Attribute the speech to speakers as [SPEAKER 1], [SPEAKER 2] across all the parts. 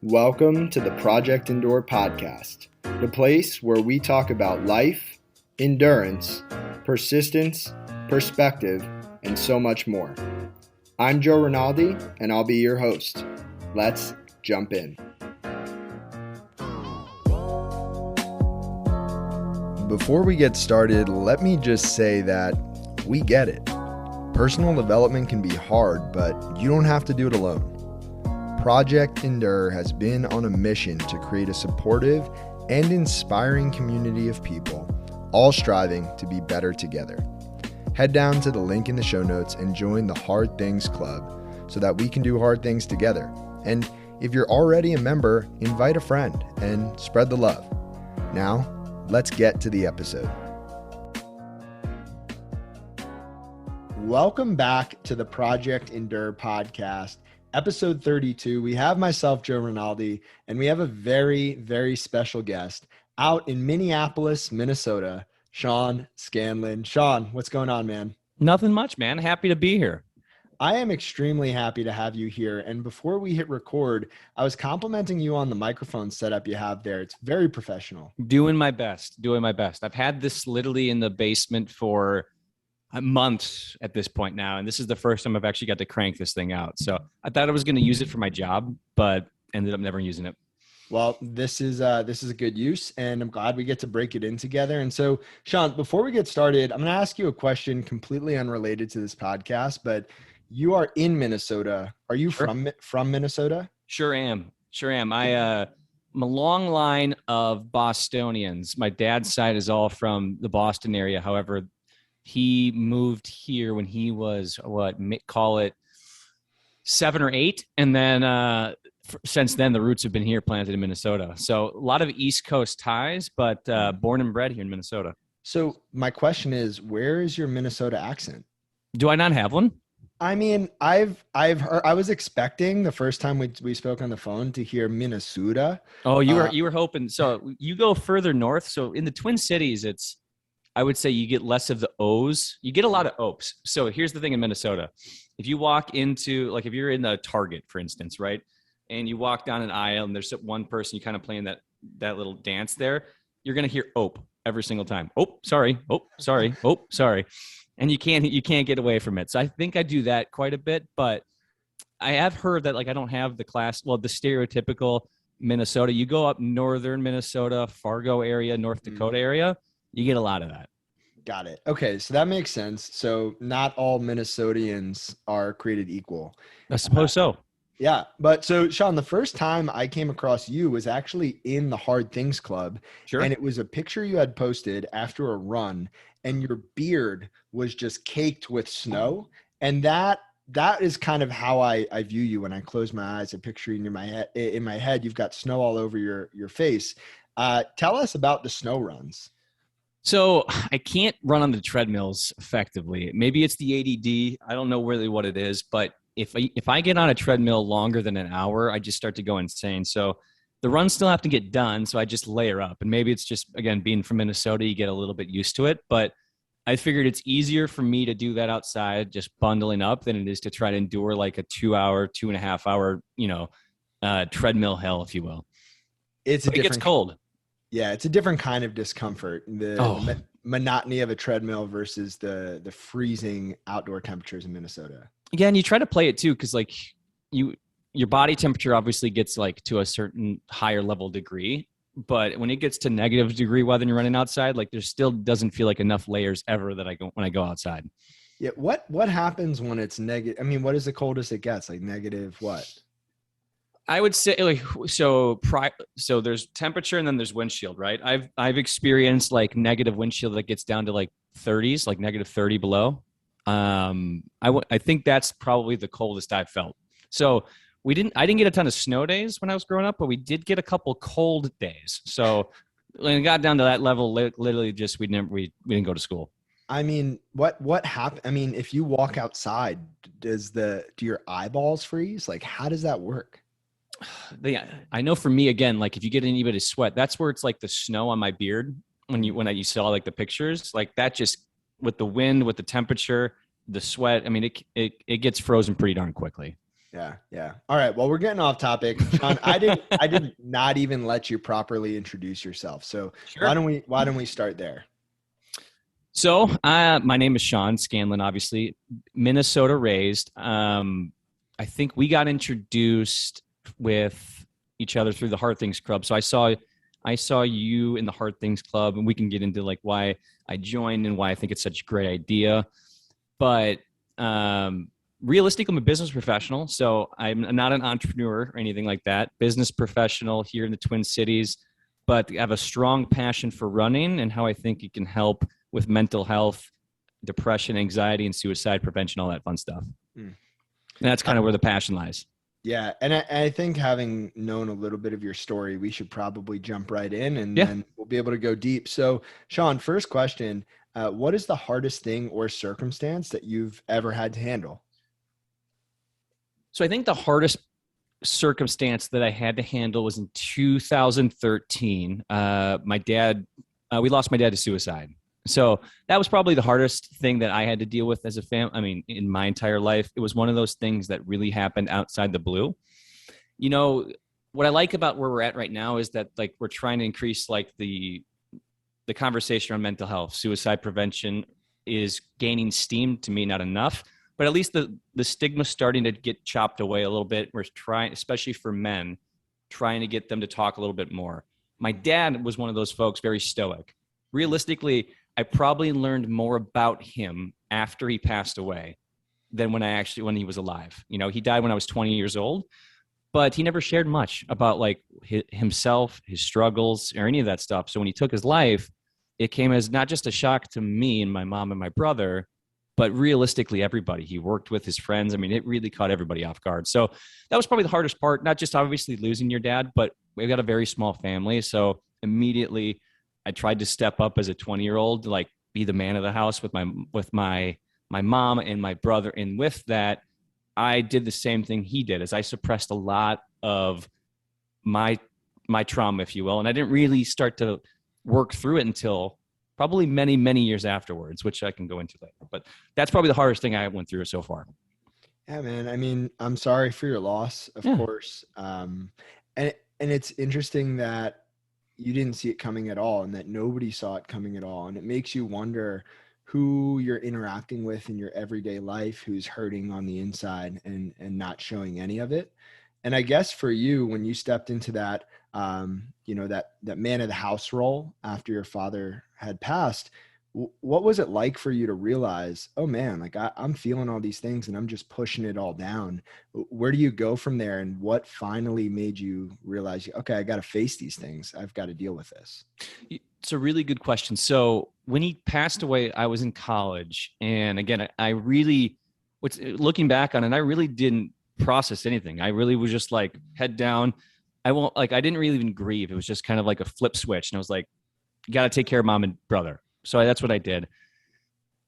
[SPEAKER 1] Welcome to the Project Endure podcast, the place where we talk about life, endurance, persistence, perspective, and so much more. I'm Joe Rinaldi, and I'll be your host. Let's jump in. Before we get started, let me just say that we get it. Personal development can be hard, but you don't have to do it alone. Project Endure has been on a mission to create a supportive and inspiring community of people, all striving to be better together. Head down to the link in the show notes and join the Hard Things Club so that we can do hard things together. And if you're already a member, invite a friend and spread the love. Now, let's get to the episode. Welcome back to the Project Endure podcast. Episode 32, we have myself, Joe Rinaldi, and we have a very, very special guest out in Minneapolis, Minnesota, Sean Scanlon. Sean, what's going on, man?
[SPEAKER 2] Nothing much, man. Happy to be here.
[SPEAKER 1] I am extremely happy to have you here. And before we hit record, I was complimenting you on the microphone setup you have there. It's very professional.
[SPEAKER 2] Doing my best. I've had this literally in the basement for months at this point now, and this is the first time I've actually got to crank this thing out. So I thought I was going to use it for my job, but ended up never using it.
[SPEAKER 1] Well, this is a good use, and I'm glad we get to break it in together. And so, Sean, before we get started, I'm going to ask you a question completely unrelated to this podcast, but you are in Minnesota. Are you from Minnesota?
[SPEAKER 2] Sure am. I'm a long line of Bostonians. My dad's side is all from the Boston area. However, he moved here when he was, call it 7 or 8. And then since then, the roots have been here planted in Minnesota. So a lot of East Coast ties, but born and bred here in Minnesota.
[SPEAKER 1] So my question is, where is your Minnesota accent?
[SPEAKER 2] Do I not have one?
[SPEAKER 1] I mean, I've heard, I was expecting the first time we spoke on the phone to hear Minnesota.
[SPEAKER 2] Oh, you were hoping. So you go further north. So in the Twin Cities, I would say you get less of the O's. You get a lot of O's. So here's the thing in Minnesota. If you walk into, like if you're in the Target, for instance, right? And you walk down an aisle and there's one person, you kind of playing that little dance there, you're going to hear "ope" every single time. "Oh, sorry. Oh, sorry. Oh, sorry." And you can't get away from it. So I think I do that quite a bit, but I have heard that like I don't have the stereotypical Minnesota. You go up northern Minnesota, Fargo area, North Dakota area, you get a lot of that.
[SPEAKER 1] Got it. Okay, so that makes sense. So not all Minnesotians are created equal.
[SPEAKER 2] I suppose so.
[SPEAKER 1] Yeah. But so, Sean, the first time I came across you was actually in the Hard Things Club.
[SPEAKER 2] Sure.
[SPEAKER 1] And it was a picture you had posted after a run, and your beard was just caked with snow. And that is kind of how I view you when I close my eyes. I picture you in my head, you've got snow all over your face. Tell us about the snow runs.
[SPEAKER 2] So I can't run on the treadmills effectively. Maybe it's the ADD. I don't know really what it is, but if I get on a treadmill longer than an hour, I just start to go insane. So the runs still have to get done. So I just layer up, and maybe it's just, again, being from Minnesota, you get a little bit used to it, but I figured it's easier for me to do that outside, just bundling up, than it is to try to endure like a 2.5 hour, treadmill hell, if you will.
[SPEAKER 1] It
[SPEAKER 2] gets cold.
[SPEAKER 1] Yeah, it's a different kind of discomfort. The monotony of a treadmill versus the freezing outdoor temperatures in Minnesota.
[SPEAKER 2] Yeah, and you try to play it too, because like your body temperature obviously gets like to a certain higher level degree, but when it gets to negative degree weather and you're running outside, like there still doesn't feel like enough layers ever when I go outside.
[SPEAKER 1] Yeah, what happens when it's negative? I mean, what is the coldest it gets? Like negative what?
[SPEAKER 2] I would say so there's temperature and then there's windshield, right? I've experienced like negative windshield that gets down to like 30s, like negative 30 below. I think that's probably the coldest I've felt. So I didn't get a ton of snow days when I was growing up, but we did get a couple cold days. So when it got down to that level, literally just we didn't go to school.
[SPEAKER 1] I mean, what happened? I mean, if you walk outside, do your eyeballs freeze? Like, how does that work?
[SPEAKER 2] I know for me, again, like if you get any bit of sweat, that's where it's like the snow on my beard. When you saw like the pictures, like that, just with the wind, with the temperature, the sweat. I mean, it gets frozen pretty darn quickly.
[SPEAKER 1] Yeah. Yeah. All right. Well, we're getting off topic. Sean, I did not even let you properly introduce yourself. So
[SPEAKER 2] Sure.
[SPEAKER 1] why don't we start there?
[SPEAKER 2] So, my name is Sean Scanlon, obviously Minnesota raised. I think we got introduced with each other through the Hard Things Club. So I saw you in the Hard Things Club, and we can get into like why I joined and why I think it's such a great idea. But realistically, I'm a business professional, so I'm not an entrepreneur or anything like that. Business professional here in the Twin Cities, but I have a strong passion for running and how I think it can help with mental health, depression, anxiety, and suicide prevention, all that fun stuff.
[SPEAKER 1] Mm.
[SPEAKER 2] And that's kind of where the passion lies.
[SPEAKER 1] Yeah. And I think having known a little bit of your story, we should probably jump right in and
[SPEAKER 2] Yeah.
[SPEAKER 1] then we'll be able to go deep. So Sean, first question, what is the hardest thing or circumstance that you've ever had to handle?
[SPEAKER 2] So I think the hardest circumstance that I had to handle was in 2013. We lost my dad to suicide. So that was probably the hardest thing that I had to deal with as a family. I mean, in my entire life, it was one of those things that really happened outside the blue. You know, what I like about where we're at right now is that like we're trying to increase like the conversation on mental health. Suicide prevention is gaining steam, to me, not enough, but at least the stigma starting to get chopped away a little bit. We're trying, especially for men, trying to get them to talk a little bit more. My dad was one of those folks, very stoic. Realistically, I probably learned more about him after he passed away than when he was alive. You know, he died when I was 20 years old, but he never shared much about like himself, his struggles, or any of that stuff. So when he took his life, it came as not just a shock to me and my mom and my brother, but realistically everybody he worked with, his friends. I mean, it really caught everybody off guard. So that was probably the hardest part, not just obviously losing your dad, but we've got a very small family. So immediately I tried to step up as a 20-year-old, like be the man of the house with my mom and my brother. And with that, I did the same thing he did, as I suppressed a lot of my trauma, if you will. And I didn't really start to work through it until probably many, many years afterwards, which I can go into later. But that's probably the hardest thing I went through so far.
[SPEAKER 1] Yeah, man. I mean, I'm sorry for your loss, of
[SPEAKER 2] Yeah.
[SPEAKER 1] course. And it's interesting that you didn't see it coming at all and that nobody saw it coming at all. And it makes you wonder who you're interacting with in your everyday life, who's hurting on the inside and not showing any of it. And I guess for you, when you stepped into that, that man of the house role after your father had passed, what was it like for you to realize, oh man, like I'm feeling all these things and I'm just pushing it all down? Where do you go from there? And what finally made you realize, okay, I got to face these things. I've got to deal with this.
[SPEAKER 2] It's a really good question. So when he passed away, I was in college. And again, looking back on it, I really didn't process anything. I really was just like head down. I didn't really even grieve. It was just kind of like a flip switch. And I was like, you got to take care of mom and brother. So that's what I did.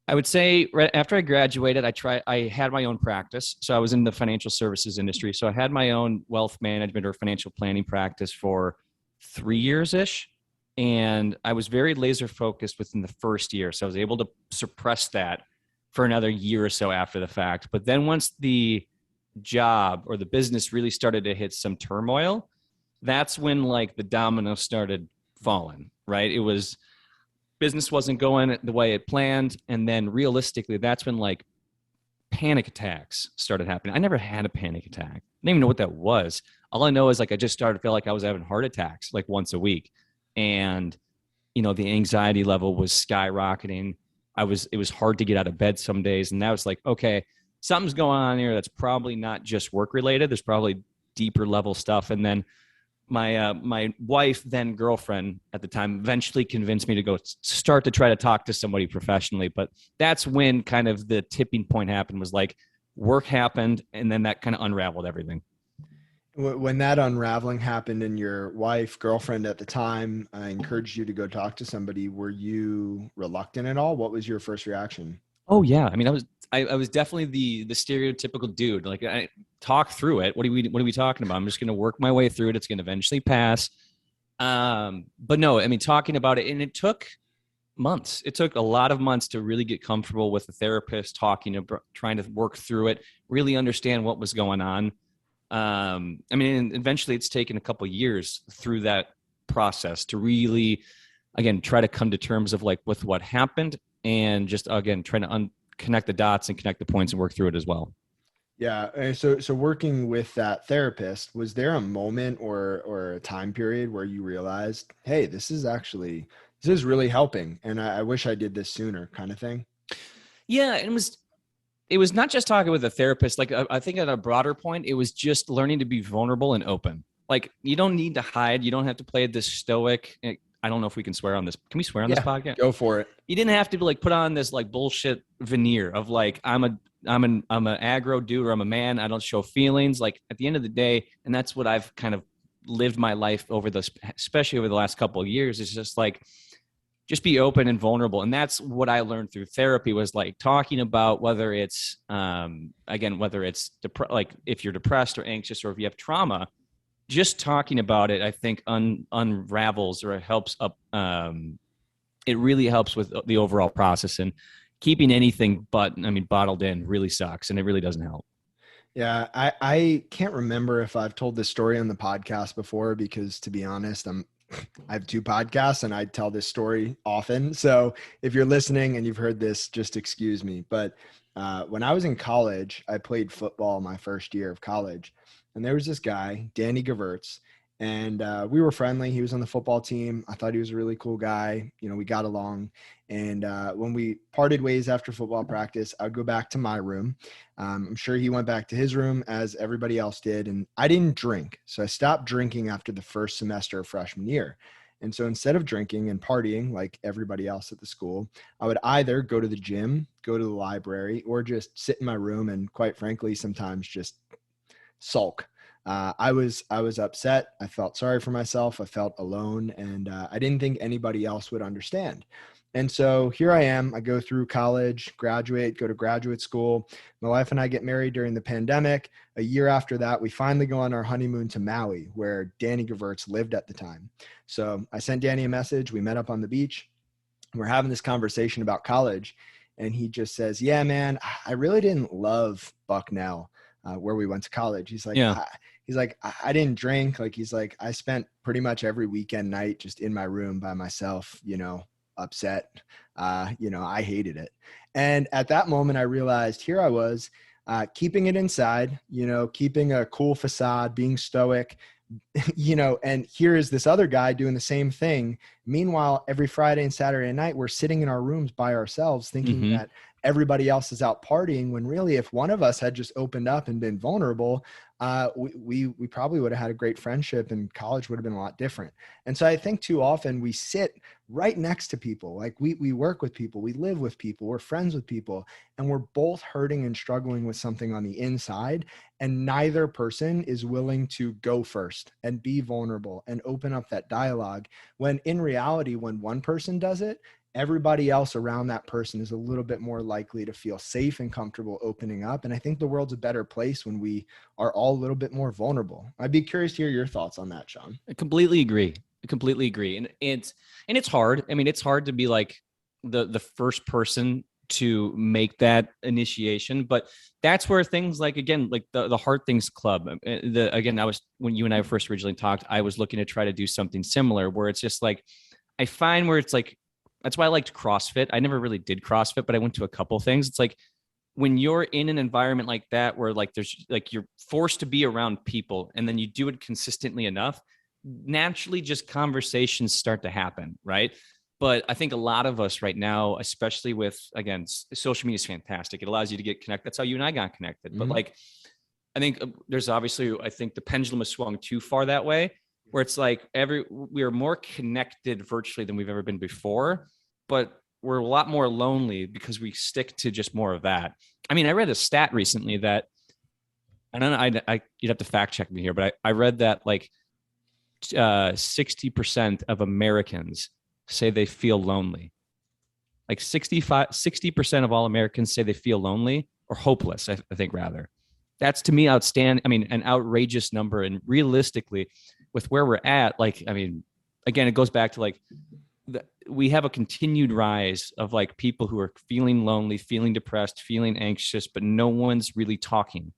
[SPEAKER 2] I would say right after I graduated, I had my own practice. So I was in the financial services industry. So I had my own wealth management or financial planning practice for 3 years-ish. And I was very laser focused within the first year. So I was able to suppress that for another year or so after the fact. But then once the job or the business really started to hit some turmoil, that's when like the dominoes started falling, right? It was business wasn't going the way it planned. And then realistically, that's when like panic attacks started happening. I never had a panic attack. I didn't even know what that was. All I know is like I just started to feel like I was having heart attacks like once a week. And, the anxiety level was skyrocketing. It was hard to get out of bed some days. And that was like, okay, something's going on here that's probably not just work related. There's probably deeper level stuff. And then my wife, then girlfriend at the time, eventually convinced me to go start to try to talk to somebody professionally. But that's when kind of the tipping point happened, was like work happened. And then that kind of unraveled everything.
[SPEAKER 1] When that unraveling happened and your wife, girlfriend at the time, encouraged you to go talk to somebody, were you reluctant at all? What was your first reaction?
[SPEAKER 2] Oh yeah. I mean, I was definitely the stereotypical dude. Like I talk through it. What are we talking about? I'm just going to work my way through it. It's going to eventually pass. But no, I mean, talking about it, and it took months. It took a lot of months to really get comfortable with the therapist, talking about, trying to work through it, really understand what was going on. I mean, eventually it's taken a couple of years through that process to really, again, try to come to terms of like with what happened, and just again trying to connect the dots and connect the points and work through it as well.
[SPEAKER 1] Yeah. So working with that therapist, was there a moment or a time period where you realized, hey, this is really helping, and I wish I did this sooner, kind of thing?
[SPEAKER 2] Yeah, it was not just talking with a therapist. Like I think at a broader point, it was just learning to be vulnerable and open. Like you don't need to hide. You don't have to play this stoic. I don't know if we can swear on this. Can we swear on this
[SPEAKER 1] Yeah,
[SPEAKER 2] podcast?
[SPEAKER 1] go for it.
[SPEAKER 2] You didn't have to like put on this like bullshit veneer of like I'm an aggro dude, or I'm a man. I don't show feelings. Like at the end of the day, and that's what I've kind of lived my life over this, especially over the last couple of years. Is just like just be open and vulnerable. And that's what I learned through therapy, was like talking about whether it's again, whether it's like if you're depressed or anxious, or if you have trauma, just talking about it, I think unravels, or it helps up. It really helps with the overall process, and keeping anything but, I mean, bottled in really sucks, and it really doesn't help.
[SPEAKER 1] Yeah, I can't remember if I've told this story on the podcast before, because to be honest, I have two podcasts and I tell this story often. So if you're listening and you've heard this, just excuse me. But when I was in college, I played football my first year of college, and there was this guy, Danny Gevirtz, and we were friendly. He was on the football team. I thought he was a really cool guy. You know, we got along. And when we parted ways after football practice, I'd go back to my room. I'm sure he went back to his room, as everybody else did. And I didn't drink. So I stopped drinking after the first semester of freshman year. And so instead of drinking and partying like everybody else at the school, I would either go to the gym, go to the library, or just sit in my room and, quite frankly, sometimes just sulk. I was upset. I felt sorry for myself. I felt alone, and I didn't think anybody else would understand. And so here I am. I go through college, graduate, go to graduate school. My wife and I get married during the pandemic. A year after that, we finally go on our honeymoon to Maui, where Danny Gevirtz lived at the time. So I sent Danny a message. We met up on the beach. We're having this conversation about college. And he just says, yeah, man, I really didn't love Bucknell, where we went to college. He's like,
[SPEAKER 2] Yeah.
[SPEAKER 1] I didn't drink. Like, he's like, I spent pretty much every weekend night just in my room by myself, upset. I hated it. And at that moment, I realized here I was, keeping it inside, keeping a cool facade, being stoic, and here is this other guy doing the same thing. Meanwhile, every Friday and Saturday night, we're sitting in our rooms by ourselves thinking
[SPEAKER 2] Mm-hmm.
[SPEAKER 1] that everybody else is out partying, when really, if one of us had just opened up and been vulnerable, we probably would have had a great friendship, and college would have been a lot different. And so I think too often we sit right next to people. Like we work with people, we live with people, we're friends with people, and we're both hurting and struggling with something on the inside. And neither person is willing to go first and be vulnerable and open up that dialogue. When in reality, when one person does it, everybody else around that person is a little bit more likely to feel safe and comfortable opening up. And I think the world's a better place when we are all a little bit more vulnerable. I'd be curious to hear your thoughts on that, Sean.
[SPEAKER 2] I completely agree. And it's hard. I mean, it's hard to be like the first person to make that initiation, but that's where things like, again, like the Hard Things Club, again, when you and I first originally talked, I was looking to try to do something similar, where it's just like, I find where it's like, that's why I liked CrossFit. I never really did CrossFit, but I went to a couple things. It's like when you're in an environment like that, where like there's like, you're forced to be around people, and then you do it consistently enough, naturally just conversations start to happen, right? But I think a lot of us right now, especially with, again, social media is fantastic. It allows you to get connected. That's how you and I got connected.
[SPEAKER 1] Mm-hmm.
[SPEAKER 2] But like, I think there's obviously, I think the pendulum has swung too far that way, where it's like we are more connected virtually than we've ever been before, but we're a lot more lonely because we stick to just more of that. I mean, I read a stat recently that, I don't know, you'd have to fact check me here, but I read that like 60% of Americans say they feel lonely. Like 60% of all Americans say they feel lonely or hopeless, I think rather. That's to me outstanding. I mean, an outrageous number. And realistically, with where we're at, like, I mean, again, it goes back to like we have a continued rise of like people who are feeling lonely, feeling depressed, feeling anxious, but no one's really talking.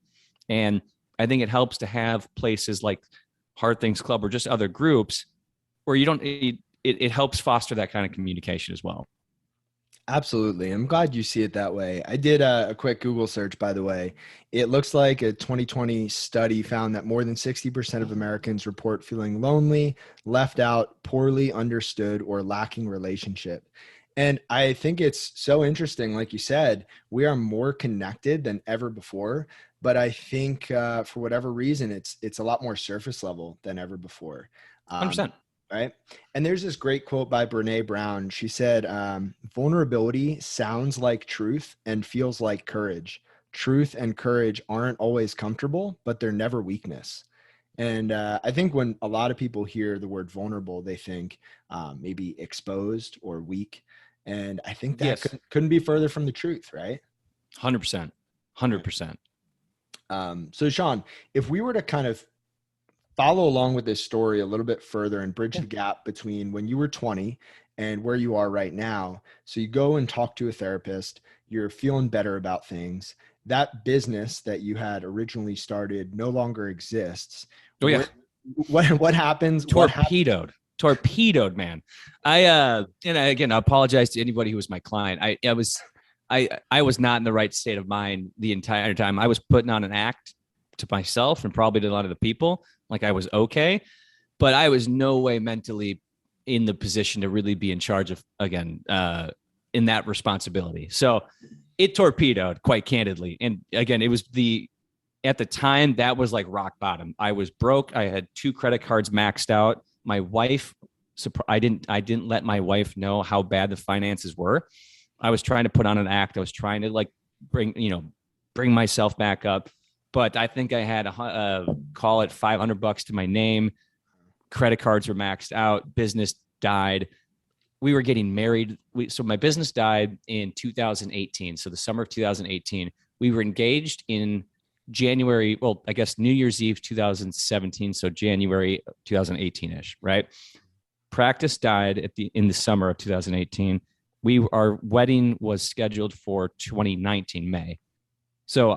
[SPEAKER 2] And I think it helps to have places like Hard Things Club or just other groups where you don't, it helps foster that kind of communication as well.
[SPEAKER 1] Absolutely. I'm glad you see it that way. I did a quick Google search, by the way. It looks like a 2020 study found that more than 60% of Americans report feeling lonely, left out, poorly understood, or lacking relationship. And I think it's so interesting. Like you said, we are more connected than ever before. But I think for whatever reason, it's a lot more surface level than ever before. Um,
[SPEAKER 2] 100%.
[SPEAKER 1] right? And there's this great quote by Brene Brown. She said, vulnerability sounds like truth and feels like courage. Truth and courage aren't always comfortable, but they're never weakness. And I think when a lot of people hear the word vulnerable, they think maybe exposed or weak. And I think that
[SPEAKER 2] Yes.
[SPEAKER 1] couldn't be further from the truth, right?
[SPEAKER 2] 100%. 100%.
[SPEAKER 1] So Sean, if we were to kind of follow along with this story a little bit further and bridge the gap between when you were 20 and where you are right now. So you go and talk to a therapist, you're feeling better about things. That business that you had originally started no longer exists.
[SPEAKER 2] Oh yeah.
[SPEAKER 1] What happens?
[SPEAKER 2] Torpedoed, man. And again, I apologize to anybody who was my client. I was not in the right state of mind the entire time. I was putting on an act to myself and probably to a lot of the people. Like I was okay, but I was no way mentally in the position to really be in charge of, again, in that responsibility. So it torpedoed, quite candidly. And again, it was at the time that was like rock bottom. I was broke. I had 2 credit cards maxed out. My wife, I didn't let my wife know how bad the finances were. I was trying to put on an act. I was trying to like bring myself back up. But I think I had call it $500 to my name. Credit cards were maxed out. Business died. We were getting married. So my business died in 2018. So the summer of 2018, we were engaged in January. Well, I guess New Year's Eve, 2017. So January 2018-ish, right? Practice died in the summer of 2018. Our wedding was scheduled for 2019 May. So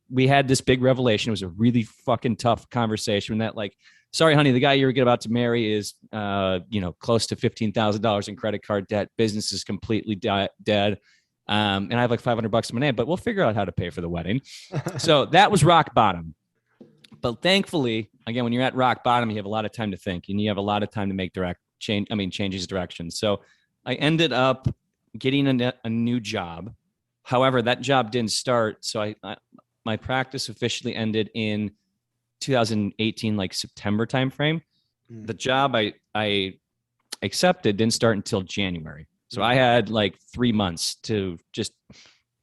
[SPEAKER 2] we had this big revelation. It was a really fucking tough conversation that like, sorry, honey, the guy you're about to marry is, close to $15,000 in credit card debt. Business is completely dead. And I have like $500 in my name, but we'll figure out how to pay for the wedding. So that was rock bottom. But thankfully, again, when you're at rock bottom, you have a lot of time to think and you have a lot of time to make changes directions. So I ended up getting a new job. However, that job didn't start. So my practice officially ended in 2018, like September timeframe. The job I accepted didn't start until January. So I had like 3 months to just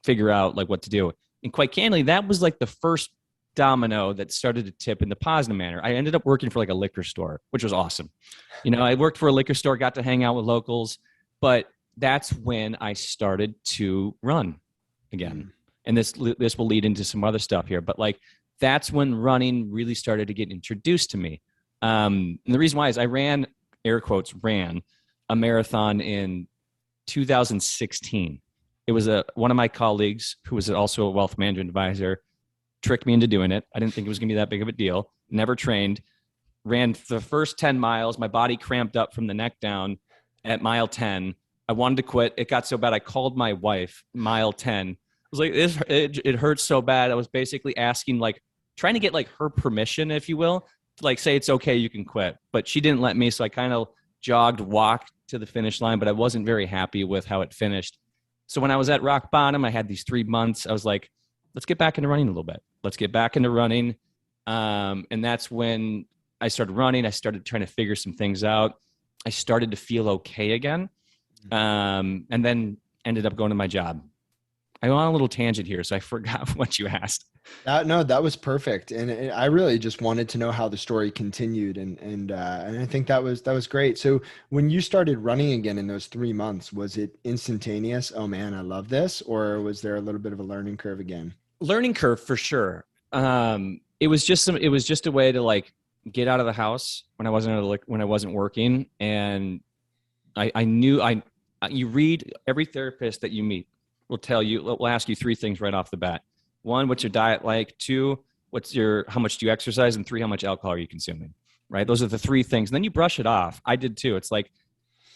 [SPEAKER 2] figure out like what to do. And quite candidly, that was like the first domino that started to tip in the positive manner. I ended up working for like a liquor store, which was awesome. I worked for a liquor store, got to hang out with locals, but that's when I started to run again. And this will lead into some other stuff here, but like that's when running really started to get introduced to me. And the reason why is I ran, air quotes, ran a marathon in 2016. It was one of my colleagues who was also a wealth management advisor tricked me into doing it. I didn't think it was going to be that big of a deal. Never trained. Ran the first 10 miles. My body cramped up from the neck down at mile 10. I wanted to quit. It got so bad I called my wife mile 10. I was like, it hurts so bad. I was basically asking, like, trying to get like her permission, if you will, to like say it's okay, you can quit. But she didn't let me. So I kind of walked to the finish line, but I wasn't very happy with how it finished. So when I was at rock bottom, I had these 3 months. I was like, let's get back into running a little bit. Let's get back into running. And that's when I started running. I started trying to figure some things out. I started to feel okay again. And then ended up going to my job. I went on a little tangent here, so I forgot what you asked.
[SPEAKER 1] No, that was perfect. And I really just wanted to know how the story continued. And I think that was great. So when you started running again in those 3 months, was it instantaneous? Oh man, I love this. Or was there a little bit of a learning curve again?
[SPEAKER 2] Learning curve for sure. It was just a way to like get out of the house when I wasn't working and I knew you read every therapist that you meet will tell you, will ask you three things right off the bat. One, what's your diet like? Two, how much do you exercise? And three, how much alcohol are you consuming? Right. Those are the three things. And then you brush it off. I did too. It's like,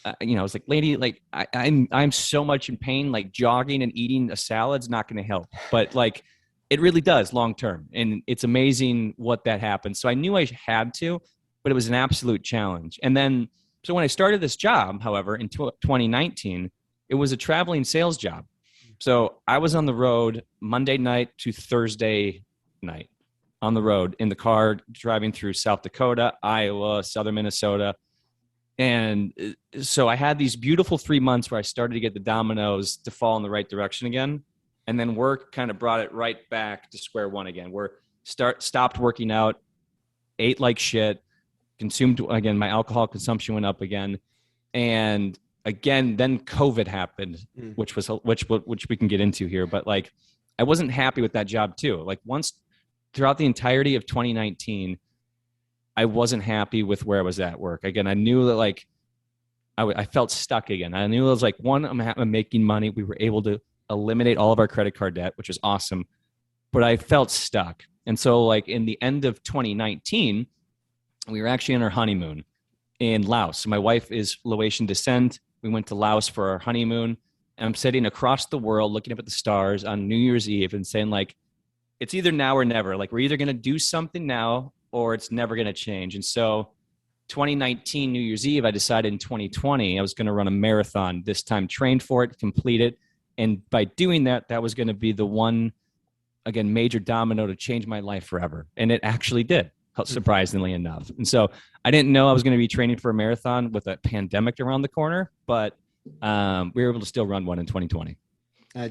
[SPEAKER 2] it's like, lady, like I'm so much in pain, like jogging and eating a salad's not going to help, but like it really does long term. And it's amazing what that happens. So I knew I had to, but it was an absolute challenge. And then, so when I started this job, however, in 2019, it was a traveling sales job. So I was on the road Monday night to Thursday night, on the road in the car, driving through South Dakota, Iowa, southern Minnesota. And so I had these beautiful 3 months where I started to get the dominoes to fall in the right direction again. And then work kind of brought it right back to square one again, where stopped working out, ate like shit, consumed, again, my alcohol consumption went up again. And again, then COVID happened, which we can get into here. But like, I wasn't happy with that job too. Like once throughout the entirety of 2019, I wasn't happy with where I was at work. Again, I knew that like I felt stuck again. I knew it was like, one, I'm making money. We were able to eliminate all of our credit card debt, which is awesome. But I felt stuck. And so like in the end of 2019, we were actually on our honeymoon in Laos. So my wife is Laotian descent. We went to Laos for our honeymoon. And I'm sitting across the world looking up at the stars on New Year's Eve and saying like, it's either now or never. Like we're either going to do something now or it's never going to change. And so 2019 New Year's Eve, I decided in 2020, I was going to run a marathon this time, trained for it, complete it. And by doing that, that was going to be the one, again, major domino to change my life forever. And it actually did, surprisingly enough. And so I didn't know I was going to be training for a marathon with a pandemic around the corner, but we were able to still run one in 2020.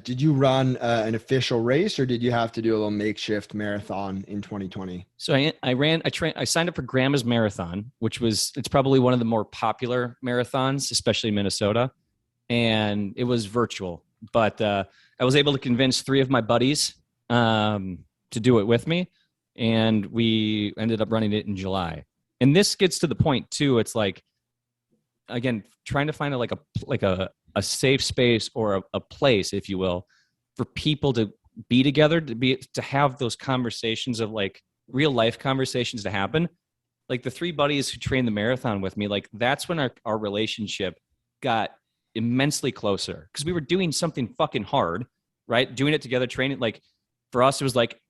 [SPEAKER 1] Did you run an official race, or did you have to do a little makeshift marathon in 2020?
[SPEAKER 2] So I signed up for Grandma's Marathon, it's probably one of the more popular marathons, especially in Minnesota. And it was virtual, but I was able to convince three of my buddies to do it with me. And we ended up running it in July. And this gets to the point too. It's like, again, trying to find a safe space or a place, if you will, for people to be together, to have those conversations of like real life conversations to happen. Like the three buddies who trained the marathon with me, like that's when our relationship got immensely closer, because we were doing something fucking hard, right? Doing it together, training. Like for us, it was like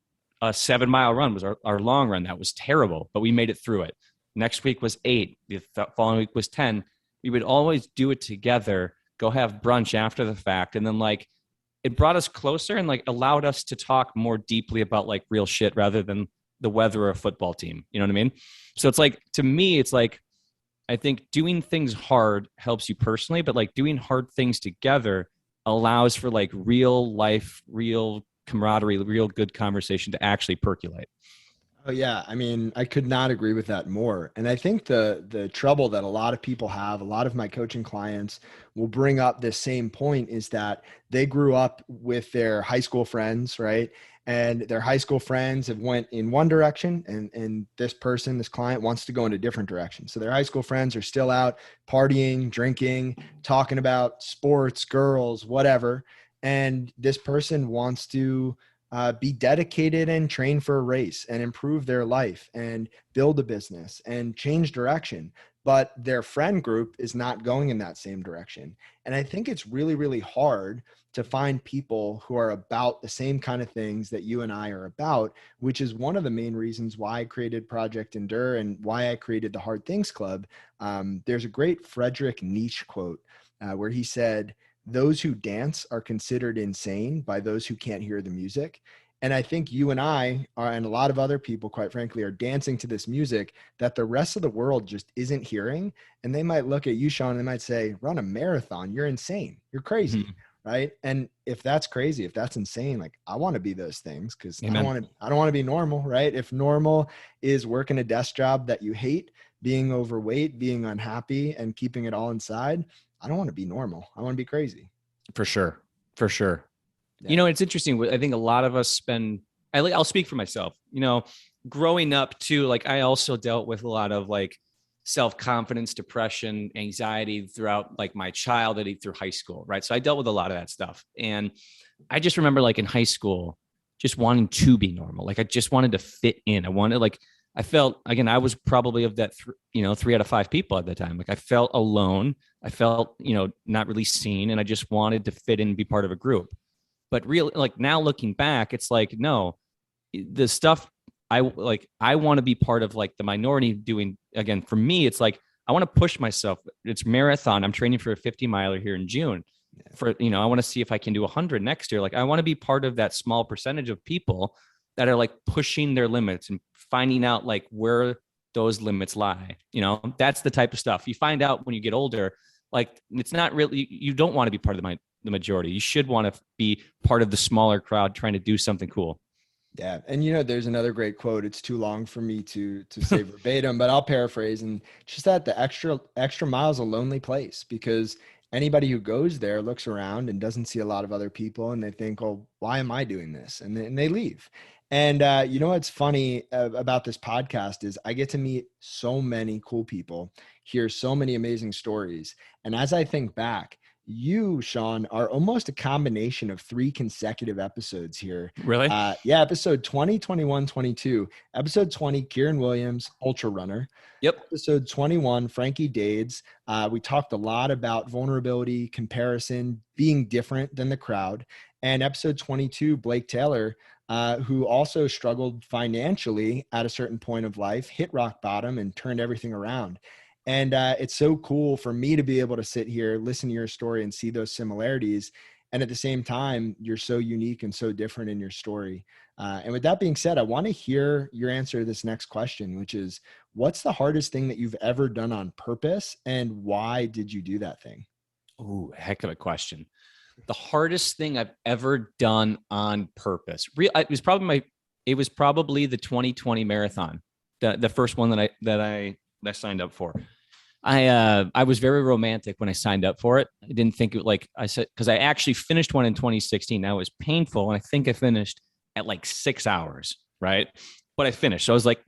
[SPEAKER 2] a 7-mile run was our long run. That was terrible, but we made it through it. Next week was 8. The following week was 10. We would always do it together, go have brunch after the fact. And then like, it brought us closer and like allowed us to talk more deeply about like real shit rather than the weather or a football team. You know what I mean? So it's like, to me, it's like, I think doing things hard helps you personally, but like doing hard things together allows for like real life, real camaraderie, real good conversation to actually percolate.
[SPEAKER 1] Oh yeah. I mean, I could not agree with that more. And I think the trouble that a lot of people have, a lot of my coaching clients will bring up this same point, is that they grew up with their high school friends, right? And their high school friends have went in one direction, and this client wants to go in a different direction. So their high school friends are still out partying, drinking, talking about sports, girls, whatever. And this person wants to be dedicated and train for a race and improve their life and build a business and change direction. But their friend group is not going in that same direction. And I think it's really, really hard to find people who are about the same kind of things that you and I are about, which is one of the main reasons why I created Project Endure and why I created the Hard Things Club. There's a great Friedrich Nietzsche quote where he said, "Those who dance are considered insane by those who can't hear the music." And I think you and I are, and a lot of other people, quite frankly, are dancing to this music that the rest of the world just isn't hearing. And they might look at you, Sean, and they might say, "Run a marathon. You're insane. You're crazy." Mm-hmm. Right. And if that's crazy, if that's insane, like I want to be those things, because I don't want to be normal. Right. If normal is working a desk job that you hate, being overweight, being unhappy, and keeping it all inside, I don't want to be normal. I want to be crazy.
[SPEAKER 2] For sure. For sure. Yeah. You know, it's interesting. I think a lot of us I'll speak for myself, growing up too, like I also dealt with a lot of like self-confidence, depression, anxiety throughout like my childhood through high school, right? So I dealt with a lot of that stuff. And I just remember like in high school, just wanting to be normal. Like I just wanted to fit in. I felt, again, I was probably of that, 3 out of 5 people at the time. Like I felt alone. I felt, not really seen. And I just wanted to fit in and be part of a group. But really, like now looking back, it's like, no, the stuff I want to be part of, like the minority doing. Again, for me, it's like, I want to push myself. It's marathon. I'm training for a 50 miler here in June. I want to see if I can do 100 next year. Like I want to be part of that small percentage of people that are like pushing their limits and finding out like where those limits lie. That's the type of stuff you find out when you get older. Like it's not really, you don't want to be part of the majority. You should want to be part of the smaller crowd trying to do something cool.
[SPEAKER 1] Yeah. And there's another great quote. It's too long for me to say verbatim, but I'll paraphrase. And just that the extra mile is a lonely place, because anybody who goes there looks around and doesn't see a lot of other people, and they think, oh, why am I doing this? And they leave. And what's funny about this podcast is I get to meet so many cool people, hear so many amazing stories. And as I think back, you, Sean, are almost a combination of 3 consecutive episodes here.
[SPEAKER 2] Really?
[SPEAKER 1] Yeah. Episode 20, 21, 22. Episode 20, Kieran Williams, ultra runner.
[SPEAKER 2] Yep.
[SPEAKER 1] Episode 21, Frankie Dades. We talked a lot about vulnerability, comparison, being different than the crowd. And episode 22, Blake Taylor, who also struggled financially at a certain point of life, hit rock bottom and turned everything around. And it's so cool for me to be able to sit here, listen to your story and see those similarities. And at the same time, you're so unique and so different in your story. And with that being said, I want to hear your answer to this next question, which is, what's the hardest thing that you've ever done on purpose, and why did you do that thing?
[SPEAKER 2] Ooh, heck of a question. The hardest thing I've ever done on purpose. It was probably the 2020 marathon, the first one that I signed up for. I was very romantic when I signed up for it. I didn't think it, like I said, because I actually finished one in 2016. Now it was painful, and I think I finished at like 6 hours, right? But I finished. So I was like,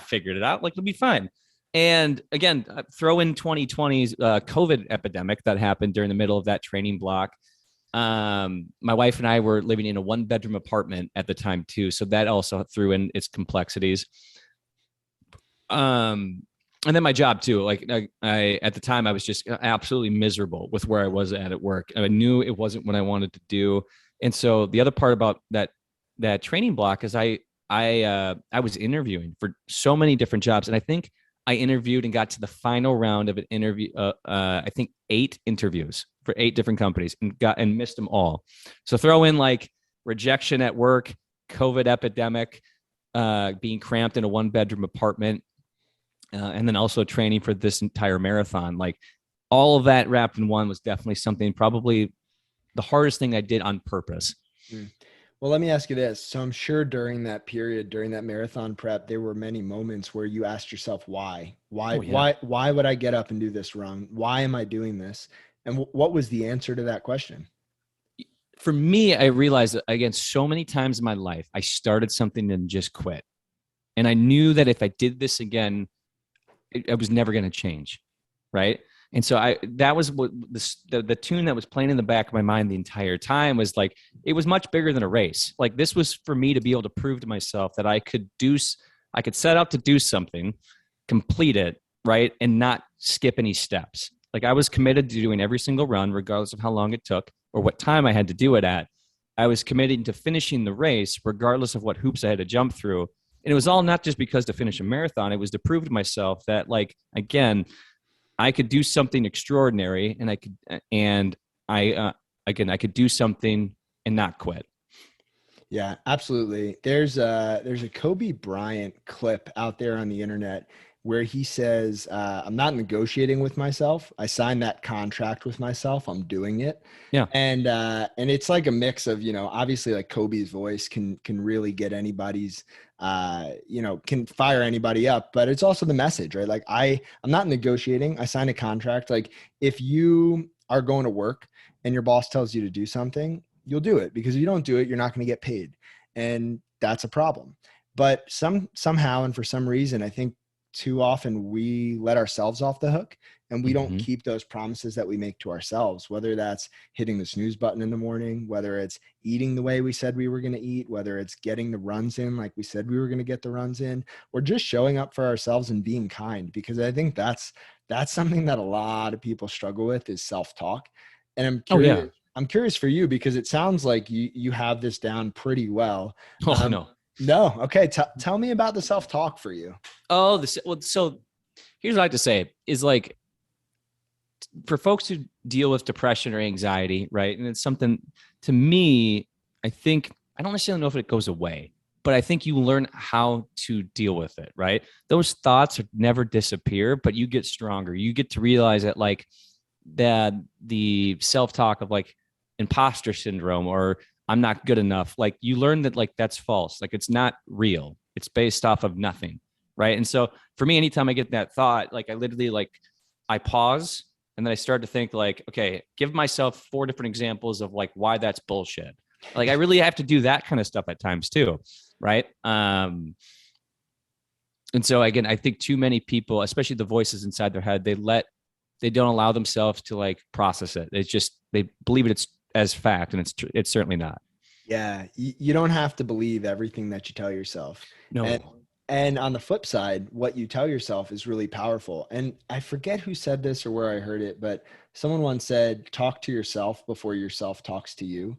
[SPEAKER 2] figured it out. Like it'll be fine. And again, throw in 2020's COVID epidemic that happened during the middle of that training block. My wife and I were living in a 1-bedroom apartment at the time too. So that also threw in its complexities. And then my job too. Like I at the time I was just absolutely miserable with where I was at work. I knew it wasn't what I wanted to do. And so the other part about that training block is I was interviewing for so many different jobs. And I think I interviewed and got to the final round of an interview. I think 8 interviews for 8 different companies, and missed them all. So throw in like rejection at work, COVID epidemic, being cramped in a 1-bedroom apartment, and then also training for this entire marathon. Like all of that wrapped in one was definitely something, probably the hardest thing I did on purpose.
[SPEAKER 1] Well, let me ask you this. So I'm sure during that period, during that marathon prep, there were many moments where you asked yourself, why would I get up and do this run? Why am I doing this? And what was the answer to that question?
[SPEAKER 2] For me, I realized that, again, so many times in my life, I started something and just quit. And I knew that if I did this again, I was never going to change. Right. And so that was what the tune that was playing in the back of my mind the entire time was like, it was much bigger than a race. Like this was for me to be able to prove to myself that I could set out to do something, complete it, right, and not skip any steps. Like I was committed to doing every single run, regardless of how long it took or what time I had to do it at. I was committed to finishing the race, regardless of what hoops I had to jump through. And it was all not just because to finish a marathon. It was to prove to myself that, like, again, I could do something extraordinary, and I could do something and not quit.
[SPEAKER 1] Yeah, absolutely. There's a Kobe Bryant clip out there on the internet where he says, I'm not negotiating with myself. I signed that contract with myself. I'm doing it.
[SPEAKER 2] Yeah.
[SPEAKER 1] And it's like a mix of, obviously like Kobe's voice can really get anybody's, can fire anybody up, but it's also the message, right? Like I'm not negotiating. I signed a contract. Like if you are going to work and your boss tells you to do something, you'll do it, because if you don't do it, you're not going to get paid. And that's a problem. But somehow, and for some reason, I think too often we let ourselves off the hook and we don't
[SPEAKER 2] Mhm.
[SPEAKER 1] keep those promises that we make to ourselves, whether that's hitting the snooze button in the morning, whether it's eating the way we said we were going to eat, whether it's getting the runs in like we said we were going to get the runs in, or just showing up for ourselves and being kind. Because I think that's something that a lot of people struggle with is self-talk. And
[SPEAKER 2] Oh yeah.
[SPEAKER 1] I'm curious for you because it sounds like you have this down pretty well.
[SPEAKER 2] Oh no.
[SPEAKER 1] No. Okay. Tell me about the self-talk for you.
[SPEAKER 2] Oh, so here's what I have to say is like for folks who deal with depression or anxiety, right? And it's something to me, I think I don't necessarily know if it goes away, but I think you learn how to deal with it, right? Those thoughts never disappear, but you get stronger. You get to realize that like that the self-talk of like imposter syndrome or I'm not good enough, like you learn that like that's false. Like it's not real. It's based off of nothing. Right. And so for me, anytime I get that thought, like I literally like I pause and then I start to think like, okay, give myself 4 different examples of like why that's bullshit. Like I really have to do that kind of stuff at times too. Right. And so again, I think too many people, especially the voices inside their head, they don't allow themselves to like process it. It's just, they believe it's as fact and it's certainly not.
[SPEAKER 1] Yeah. You don't have to believe everything that you tell yourself.
[SPEAKER 2] No.
[SPEAKER 1] And on the flip side, what you tell yourself is really powerful. And I forget who said this or where I heard it, but someone once said, talk to yourself before yourself talks to you.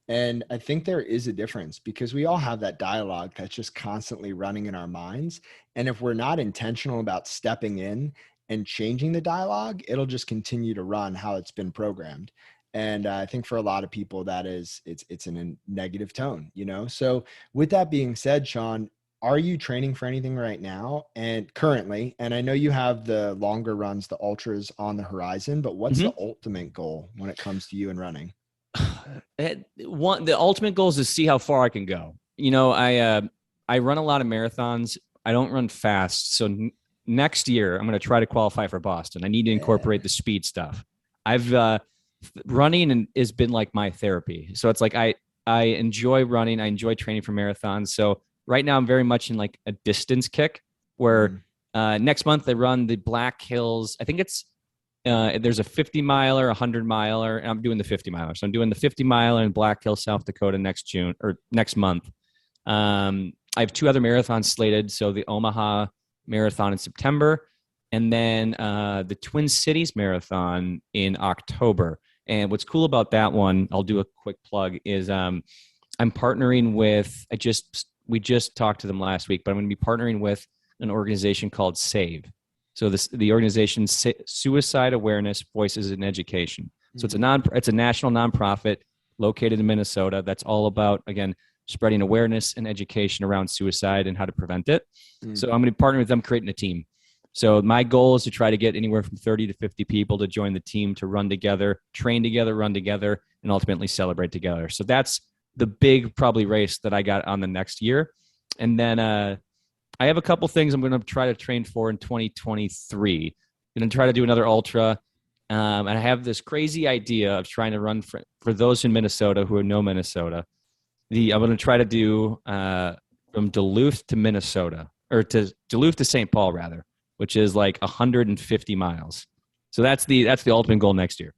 [SPEAKER 1] And I think there is a difference because we all have that dialogue that's just constantly running in our minds. And if we're not intentional about stepping in and changing the dialogue, it'll just continue to run how it's been programmed. And I think for a lot of people, it's in a negative tone, you know? So with that being said, Sean, are you training for anything right now and currently? And I know you have the longer runs, the ultras on the horizon, but what's the ultimate goal when it comes to you and running?
[SPEAKER 2] The ultimate goal is to see how far I can go. You know, I run a lot of marathons. I don't run fast. So next year I'm going to try to qualify for Boston. I need to incorporate the speed stuff. I've running and has been like my therapy. So it's like I enjoy running. I enjoy training for marathons. So right now I'm very much in like a distance kick where next month they run the Black Hills. I think it's there's a 50 miler, 100 miler, and I'm doing the 50 miler. So I'm doing the 50 miler in Black Hills, South Dakota next month. I have 2 other marathons slated. So the Omaha Marathon in September, and then the Twin Cities Marathon in October. And what's cool about that one, I'll do a quick plug, is I'm partnering with, we just talked to them last week, but I'm going to be partnering with an organization called SAVE. So the organization Suicide Awareness, Voices in Education. So it's a national nonprofit located in Minnesota that's all about, again, spreading awareness and education around suicide and how to prevent it. So I'm going to be partnering with them, creating a team. So my goal is to try to get anywhere from 30 to 50 people to join the team, to run together, train together, run together, and ultimately celebrate together. So that's the big probably race that I got on the next year. And then I have a couple things I'm going to try to train for in 2023. I'm going to try to do another ultra. And I have this crazy idea of trying to run for those in Minnesota who know Minnesota. I'm going to try to do from Duluth to Minnesota, or to Duluth to St. Paul rather, which is like 150 miles. So that's the ultimate goal next year.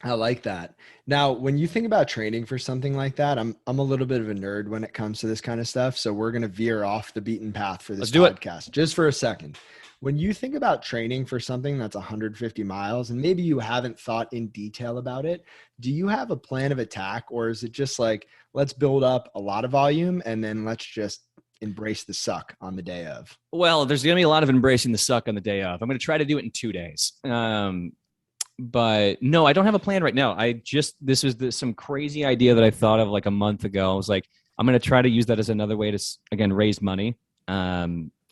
[SPEAKER 1] I like that. Now, when you think about training for something like that, I'm a little bit of a nerd when it comes to this kind of stuff. So we're going to veer off the beaten path for this podcast just for a second. When you think about training for something that's 150 miles and maybe you haven't thought in detail about it, do you have a plan of attack, or is it just like, let's build up a lot of volume and then let's just embrace the suck on the day of?
[SPEAKER 2] Well, there's going to be a lot of embracing the suck on the day of. I'm going to try to do it in 2 days. But no, I don't have a plan right now. This was some crazy idea that I thought of like a month ago. I was like, I'm going to try to use that as another way to, again, raise money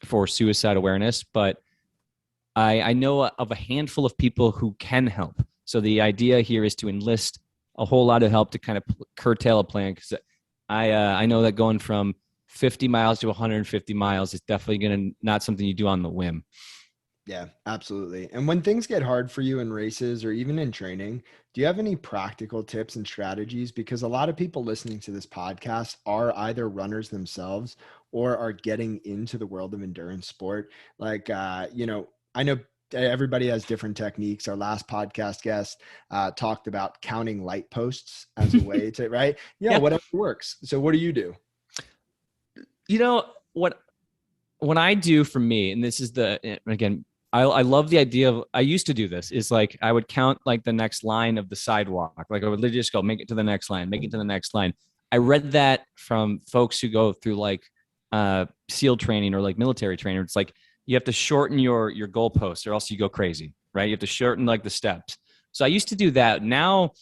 [SPEAKER 2] for suicide awareness. But I know of a handful of people who can help. So the idea here is to enlist a whole lot of help to kind of curtail a plan. Because I know that going from 50 miles to 150 miles is definitely not something you do on the whim.
[SPEAKER 1] Yeah, absolutely. And when things get hard for you in races or even in training, do you have any practical tips and strategies? Because a lot of people listening to this podcast are either runners themselves or are getting into the world of endurance sport. Like, I know everybody has different techniques. Our last podcast guest talked about counting light posts as a way to, right? Yeah,
[SPEAKER 2] Yeah.
[SPEAKER 1] whatever works. So what do you do?
[SPEAKER 2] You know what I do for me, and this is again, I love the idea of, I used to do this, is like I would count like the next line of the sidewalk. Like I would literally just go, make it to the next line, make it to the next line. I read that from folks who go through like SEAL training or like military training. It's like you have to shorten your goalposts or else you go crazy, right? You have to shorten like the steps. So I used to do that. Now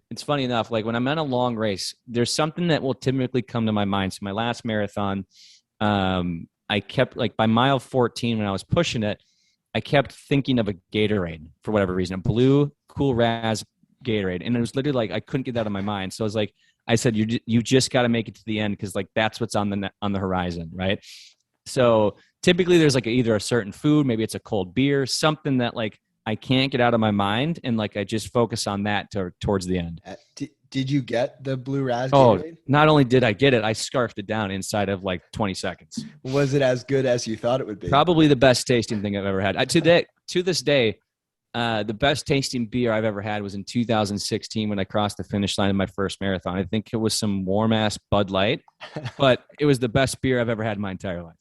[SPEAKER 2] it's funny enough, like when I'm on a long race, there's something that will typically come to my mind. So my last marathon, I kept like by mile 14 when I was pushing it, I kept thinking of a Gatorade for whatever reason, a blue Cool Raz Gatorade. And it was literally like, I couldn't get that out of my mind. So I was like, I said, you just got to make it to the end. Cause like, that's what's on the horizon. Right. So typically there's like either a certain food, maybe it's a cold beer, something that like I can't get out of my mind. And like, I just focus on that towards the end.
[SPEAKER 1] Did you get the blue Raz
[SPEAKER 2] Oh,
[SPEAKER 1] Gatorade?
[SPEAKER 2] not only did I get it, I scarfed it down inside of like 20 seconds.
[SPEAKER 1] Was it as good as you thought it would be?
[SPEAKER 2] Probably the best tasting thing I've ever had. To this day, the best tasting beer I've ever had was in 2016 when I crossed the finish line in my first marathon. I think it was some warm ass Bud Light, but it was the best beer I've ever had in my entire life.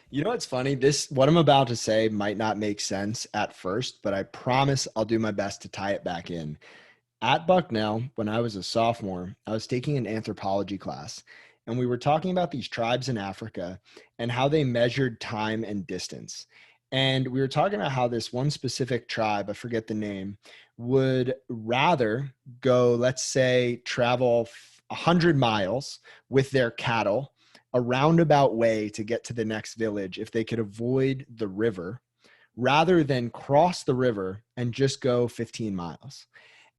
[SPEAKER 1] You know what's funny? What I'm about to say might not make sense at first, but I promise I'll do my best to tie it back in. At Bucknell, when I was a sophomore, I was taking an anthropology class, and we were talking about these tribes in Africa and how they measured time and distance. And we were talking about how this one specific tribe, I forget the name, would rather go, let's say, travel 100 miles with their cattle a roundabout way to get to the next village if they could avoid the river rather than cross the river and just go 15 miles.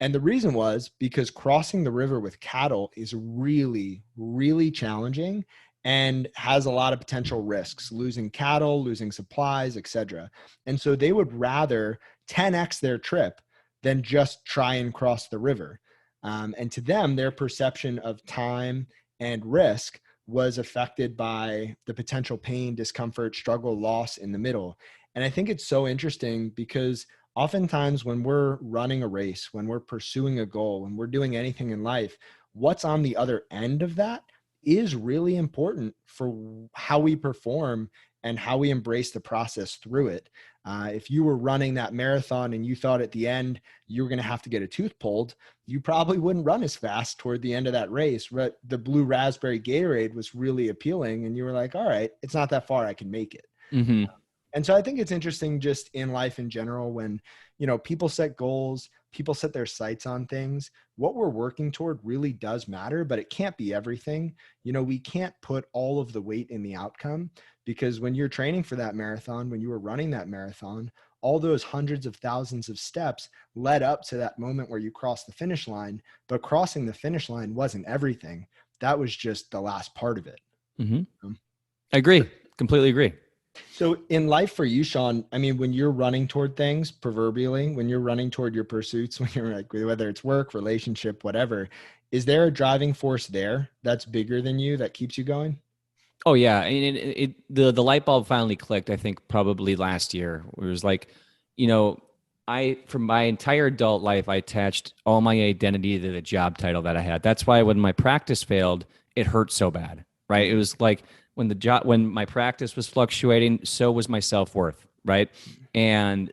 [SPEAKER 1] And the reason was because crossing the river with cattle is really, really challenging and has a lot of potential risks, losing cattle, losing supplies, etc. And so they would rather 10x their trip than just try and cross the river. And to them, their perception of time and risk was affected by the potential pain, discomfort, struggle, loss in the middle. And I think it's so interesting because oftentimes when we're running a race, when we're pursuing a goal, when we're doing anything in life, what's on the other end of that is really important for how we perform and how we embrace the process through it. If you were running that marathon and you thought at the end you were going to have to get a tooth pulled, you probably wouldn't run as fast toward the end of that race. But the blue raspberry Gatorade was really appealing, and you were like, all right, it's not that far, I can make it.
[SPEAKER 2] Mm-hmm.
[SPEAKER 1] And so I think it's interesting just in life in general, when, people set goals, people set their sights on things, what we're working toward really does matter, but it can't be everything. We can't put all of the weight in the outcome, because when you're training for that marathon, when you were running that marathon, all those hundreds of thousands of steps led up to that moment where you crossed the finish line, but crossing the finish line wasn't everything. That was just the last part of it.
[SPEAKER 2] Mm-hmm. I agree. Completely agree.
[SPEAKER 1] So in life for you, Sean, I mean, when you're running toward things, proverbially, when you're running toward your pursuits, when you're like, whether it's work, relationship, whatever, is there a driving force there that's bigger than you that keeps you going?
[SPEAKER 2] Oh yeah. And the light bulb finally clicked, I think probably last year. It was like, from my entire adult life, I attached all my identity to the job title that I had. That's why when my practice failed, it hurt so bad, right? It was like, when my practice was fluctuating, so was my self-worth, right? And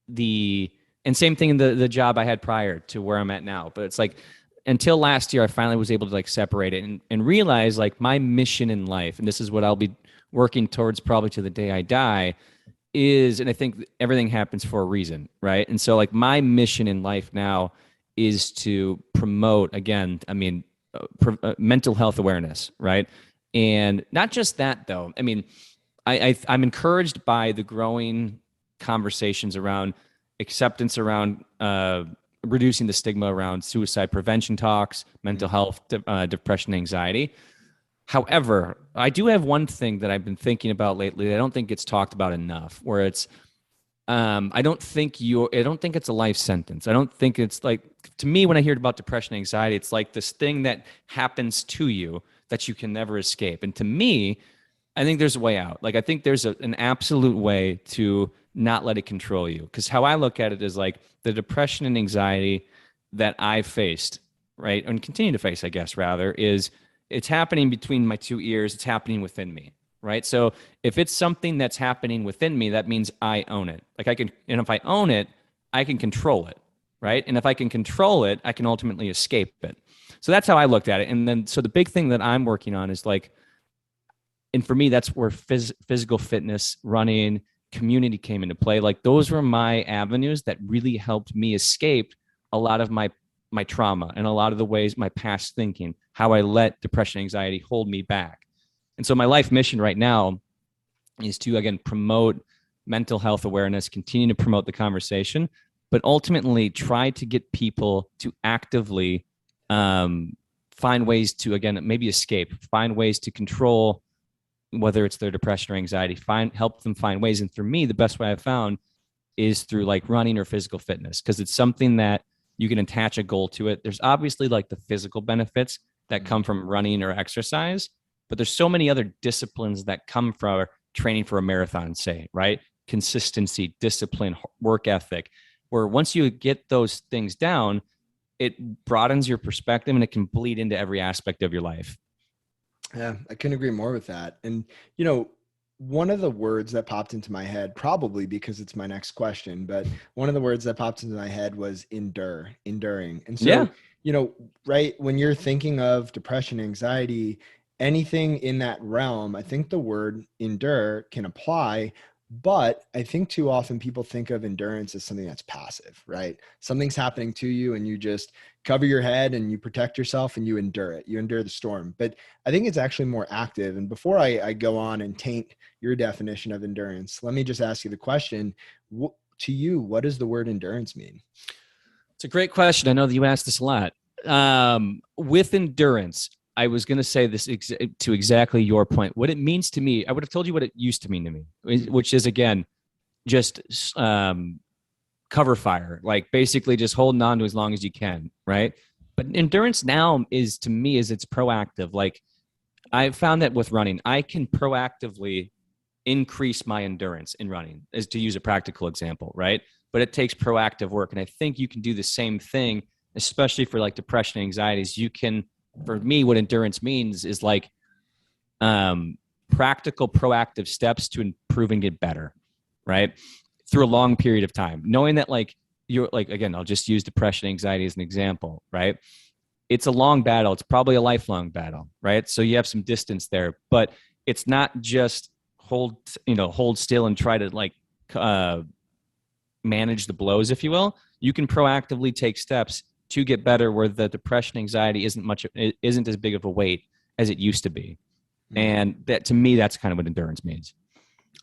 [SPEAKER 2] same thing in the job I had prior to where I'm at now. But it's like, until last year, I finally was able to like separate it and realize like my mission in life, and this is what I'll be working towards probably to the day I die, and I think everything happens for a reason, right? And so like my mission in life now is to promote, again, mental health awareness, right? And not just that, though. I mean, I'm encouraged by the growing conversations around acceptance, around reducing the stigma around suicide prevention talks, mental health, depression, anxiety. However, I do have one thing that I've been thinking about lately that I don't think gets talked about enough, where it's I don't think it's a life sentence. I don't think it's like, to me, when I hear about depression and anxiety, it's like this thing that happens to you that you can never escape. And to me, I think there's a way out. Like, I think there's an absolute way to not let it control you. Because how I look at it is like the depression and anxiety that I've faced, right? And continue to face, I guess, rather, is it's happening between my two ears. It's happening within me, right? So if it's something that's happening within me, that means I own it. Like I can, and if I own it, I can control it, right? And if I can control it, I can ultimately escape it. So that's how I looked at it. And then, so the big thing that I'm working on is like, and for me, that's where physical fitness, running, community came into play. Like those were my avenues that really helped me escape a lot of my trauma and a lot of the ways my past thinking, how I let depression, anxiety hold me back. And so my life mission right now is to, again, promote mental health awareness, continue to promote the conversation, but ultimately try to get people to actively find ways to, again, maybe escape, find ways to control, whether it's their depression or anxiety, help them find ways. And for me, the best way I've found is through like running or physical fitness, because it's something that you can attach a goal to it. There's obviously like the physical benefits that come from running or exercise, but there's so many other disciplines that come from training for a marathon, say, right? Consistency, discipline, work ethic, where once you get those things down, it broadens your perspective and it can bleed into every aspect of your life.
[SPEAKER 1] Yeah, I couldn't agree more with that. And, you know, one of the words that popped into my head, probably because it's my next question, but one of the words that popped into my head was enduring. And so,
[SPEAKER 2] Yeah.
[SPEAKER 1] you know, right, when you're thinking of depression, anxiety, anything in that realm, I think the word endure can apply. But I think too often people think of endurance as something that's passive, right? Something's happening to you and you just cover your head and you protect yourself and you endure it. You endure the storm. But I think it's actually more active. And before I go on and taint your definition of endurance, let me just ask you the question. To you, what does the word endurance mean?
[SPEAKER 2] It's a great question. I know that you asked this a lot. With endurance, I was going to say this to exactly your point. What it means to me, I would have told you what it used to mean to me, which is, again, just cover fire, like basically just holding on to as long as you can, right? But endurance now is, to me, is it's proactive. Like I found that with running, I can proactively increase my endurance in running, as to use a practical example, right? But it takes proactive work. And I think you can do the same thing, especially for like depression and anxieties. You can, for me, what endurance means is like practical, proactive steps to improve and get better, right? Through a long period of time, knowing that like you're like, again, I'll just use depression, anxiety as an example, right? It's a long battle. It's probably a lifelong battle, right? So you have some distance there, but it's not just hold still and try to like manage the blows, if you will. You can proactively take steps to get better, where the depression, anxiety isn't as big of a weight as it used to be. And that, to me, that's kind of what endurance means.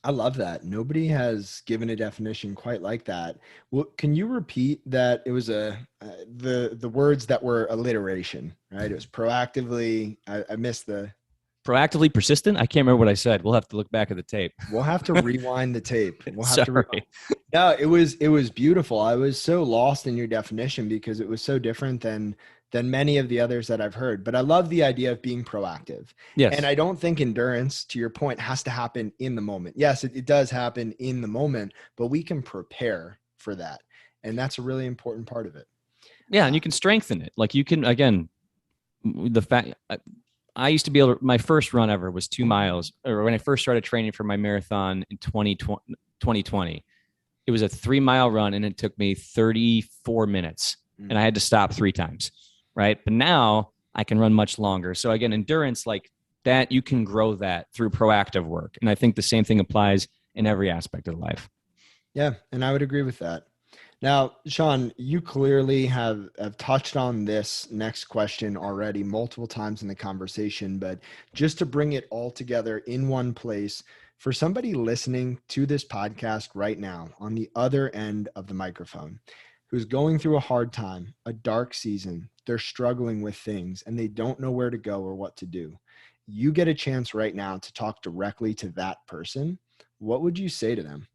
[SPEAKER 1] I love that. Nobody has given a definition quite like that. Well, can you repeat that? It was the words that were alliteration, right? It was proactively. I missed the
[SPEAKER 2] Proactively persistent. I can't remember what I said. We'll have to look back at the tape.
[SPEAKER 1] We'll have to rewind the tape. We'll have to
[SPEAKER 2] Sorry.
[SPEAKER 1] rewind. No, it was beautiful. I was so lost in your definition because it was so different than many of the others that I've heard. But I love the idea of being proactive.
[SPEAKER 2] Yes.
[SPEAKER 1] And I don't think endurance, to your point, has to happen in the moment. Yes, it does happen in the moment, but we can prepare for that. And that's a really important part of it.
[SPEAKER 2] Yeah, and you can strengthen it. Like you can, again, the fact I used to be able to, my first run ever was 2 miles, or when I first started training for my marathon in 2020, it was a 3 mile run and it took me 34 minutes and I had to stop 3 times. Right. But now I can run much longer. So again, endurance like that, you can grow that through proactive work. And I think the same thing applies in every aspect of life.
[SPEAKER 1] Yeah. And I would agree with that. Now, Sean, you clearly have touched on this next question already multiple times in the conversation, but just to bring it all together in one place, for somebody listening to this podcast right now on the other end of the microphone, who's going through a hard time, a dark season, they're struggling with things and they don't know where to go or what to do, you get a chance right now to talk directly to that person. What would you say to them?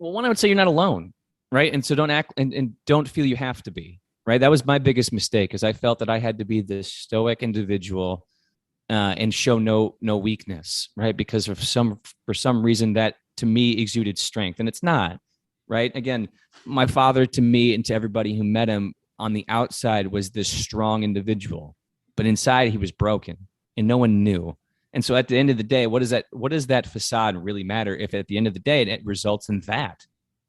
[SPEAKER 2] Well, one, I would say you're not alone, right? And so don't act and don't feel you have to be, right? That was my biggest mistake, because I felt that I had to be this stoic individual and show no weakness, right? Because for some reason that to me exuded strength, and it's not, right? Again, my father to me and to everybody who met him on the outside was this strong individual, but inside he was broken, and no one knew. And so at the end of the day, what does that facade really matter if at the end of the day it results in that?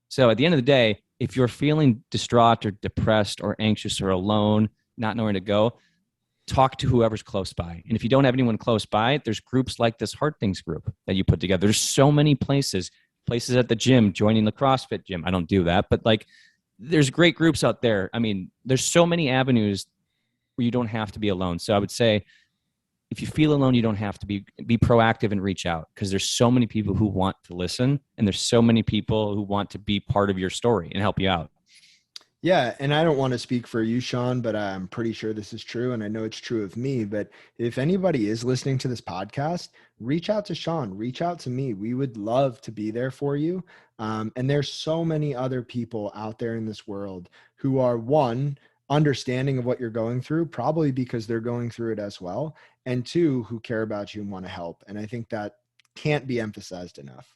[SPEAKER 2] So at the end of the day, if you're feeling distraught or depressed or anxious or alone, not knowing where to go, talk to whoever's close by. And if you don't have anyone close by, there's groups like this Heart Things group that you put together. There's so many places at the gym, joining the CrossFit gym. I don't do that, but like there's great groups out there. I mean, there's so many avenues where you don't have to be alone. So I would say, if you feel alone, you don't have to be proactive and reach out, because there's so many people who want to listen, and there's so many people who want to be part of your story and help you out.
[SPEAKER 1] Yeah. And I don't want to speak for you, Sean, but I'm pretty sure this is true. And I know it's true of me, but if anybody is listening to this podcast, reach out to Sean, reach out to me. We would love to be there for you. And there's so many other people out there in this world who are, one, understanding of what you're going through, probably because they're going through it as well, and two, who care about you and want to help. And I think that can't be emphasized enough.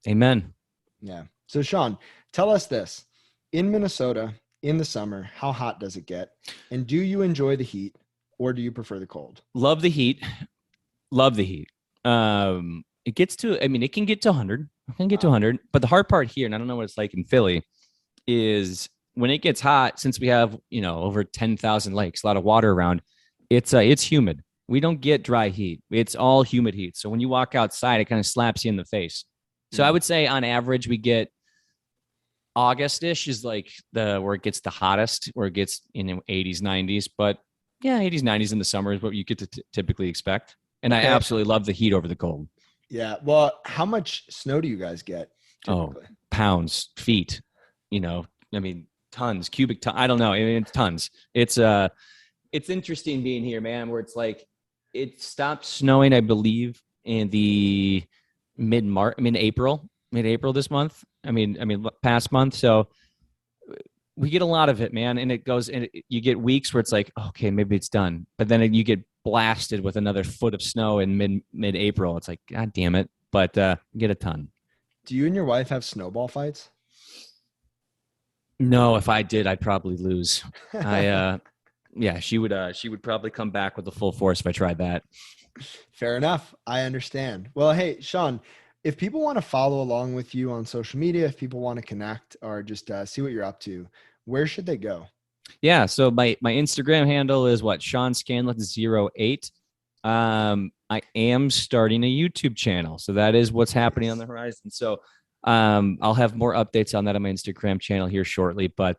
[SPEAKER 2] Amen.
[SPEAKER 1] Yeah. So Sean, tell us this: in Minnesota in the summer, how hot does it get? And do you enjoy the heat, or do you prefer the cold?
[SPEAKER 2] Love the heat. Love the heat. It gets to, I mean, it can get to 100. It can get to 100. But the hard part here, and I don't know what it's like in Philly, is when it gets hot, since we have, over 10,000 lakes, a lot of water around, it's humid. We don't get dry heat. It's all humid heat. So when you walk outside, it kind of slaps you in the face. So I would say on average, we get August-ish is like where it gets the hottest, where it gets 80s, 90s. But yeah, 80s, 90s in the summer is what you get to typically expect. And I absolutely love the heat over the cold. Yeah.
[SPEAKER 1] Well, how much snow do you guys get typically?
[SPEAKER 2] Oh, pounds, feet, tons, cubic ton. I don't know. It's tons. It's interesting being here, man, where it's like, it stopped snowing, I believe, in the mid-April this month. Past month. So we get a lot of it, man. And it goes, and you get weeks where it's like, okay, maybe it's done. But then you get blasted with another foot of snow in mid-April. It's like, God damn it. But get a ton.
[SPEAKER 1] Do you and your wife have snowball fights?
[SPEAKER 2] No, if I did, I'd probably lose. She would probably come back with the full force if I tried that.
[SPEAKER 1] Fair enough. I understand. Well, hey, Sean, if people want to follow along with you on social media, if people want to connect or just see what you're up to, where should they go?
[SPEAKER 2] Yeah. So my Instagram handle is Sean Scanlon 08. I am starting a YouTube channel. So that is what's happening on the horizon. So I'll have more updates on that on my Instagram channel here shortly, but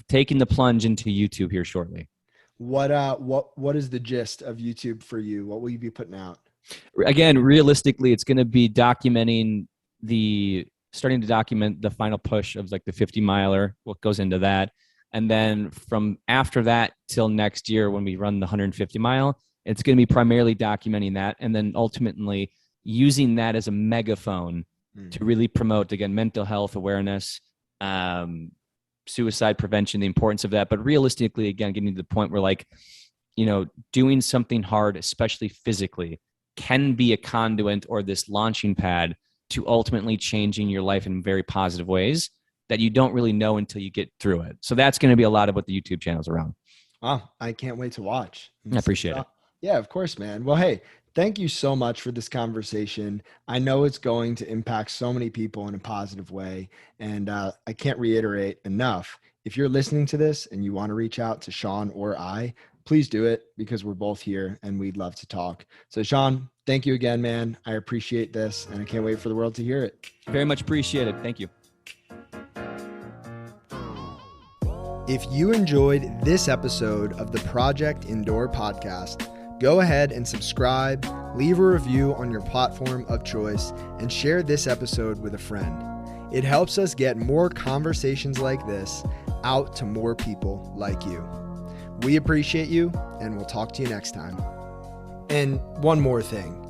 [SPEAKER 2] taking the plunge into YouTube here shortly.
[SPEAKER 1] What is the gist of YouTube for you? What will you be putting out?
[SPEAKER 2] Again, realistically, it's going to be starting to document the final push of like the 50 miler, what goes into that. And then from after that till next year, when we run the 150 mile, it's going to be primarily documenting that. And then ultimately using that as a megaphone to really promote, again, mental health awareness, suicide prevention, the importance of that. But realistically, again, getting to the point where doing something hard, especially physically, can be a conduit or this launching pad to ultimately changing your life in very positive ways that you don't really know until you get through it. So that's going to be a lot of what the YouTube channel's around.
[SPEAKER 1] Wow. I can't wait to watch.
[SPEAKER 2] I appreciate it.
[SPEAKER 1] Yeah, of course, man. Well, hey, thank you so much for this conversation. I know it's going to impact so many people in a positive way. And I can't reiterate enough. If you're listening to this and you want to reach out to Sean or I, please do it, because we're both here and we'd love to talk. So Sean, thank you again, man. I appreciate this and I can't wait for the world to hear it.
[SPEAKER 2] Very much appreciated. Thank you.
[SPEAKER 1] If you enjoyed this episode of the Project Indoor podcast, go ahead and subscribe, leave a review on your platform of choice, and share this episode with a friend. It helps us get more conversations like this out to more people like you. We appreciate you, and we'll talk to you next time. And one more thing.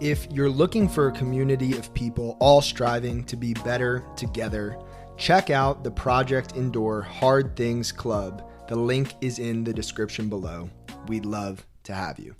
[SPEAKER 1] If you're looking for a community of people all striving to be better together, check out the Project Endure Hard Things Club. The link is in the description below. We'd love to have you.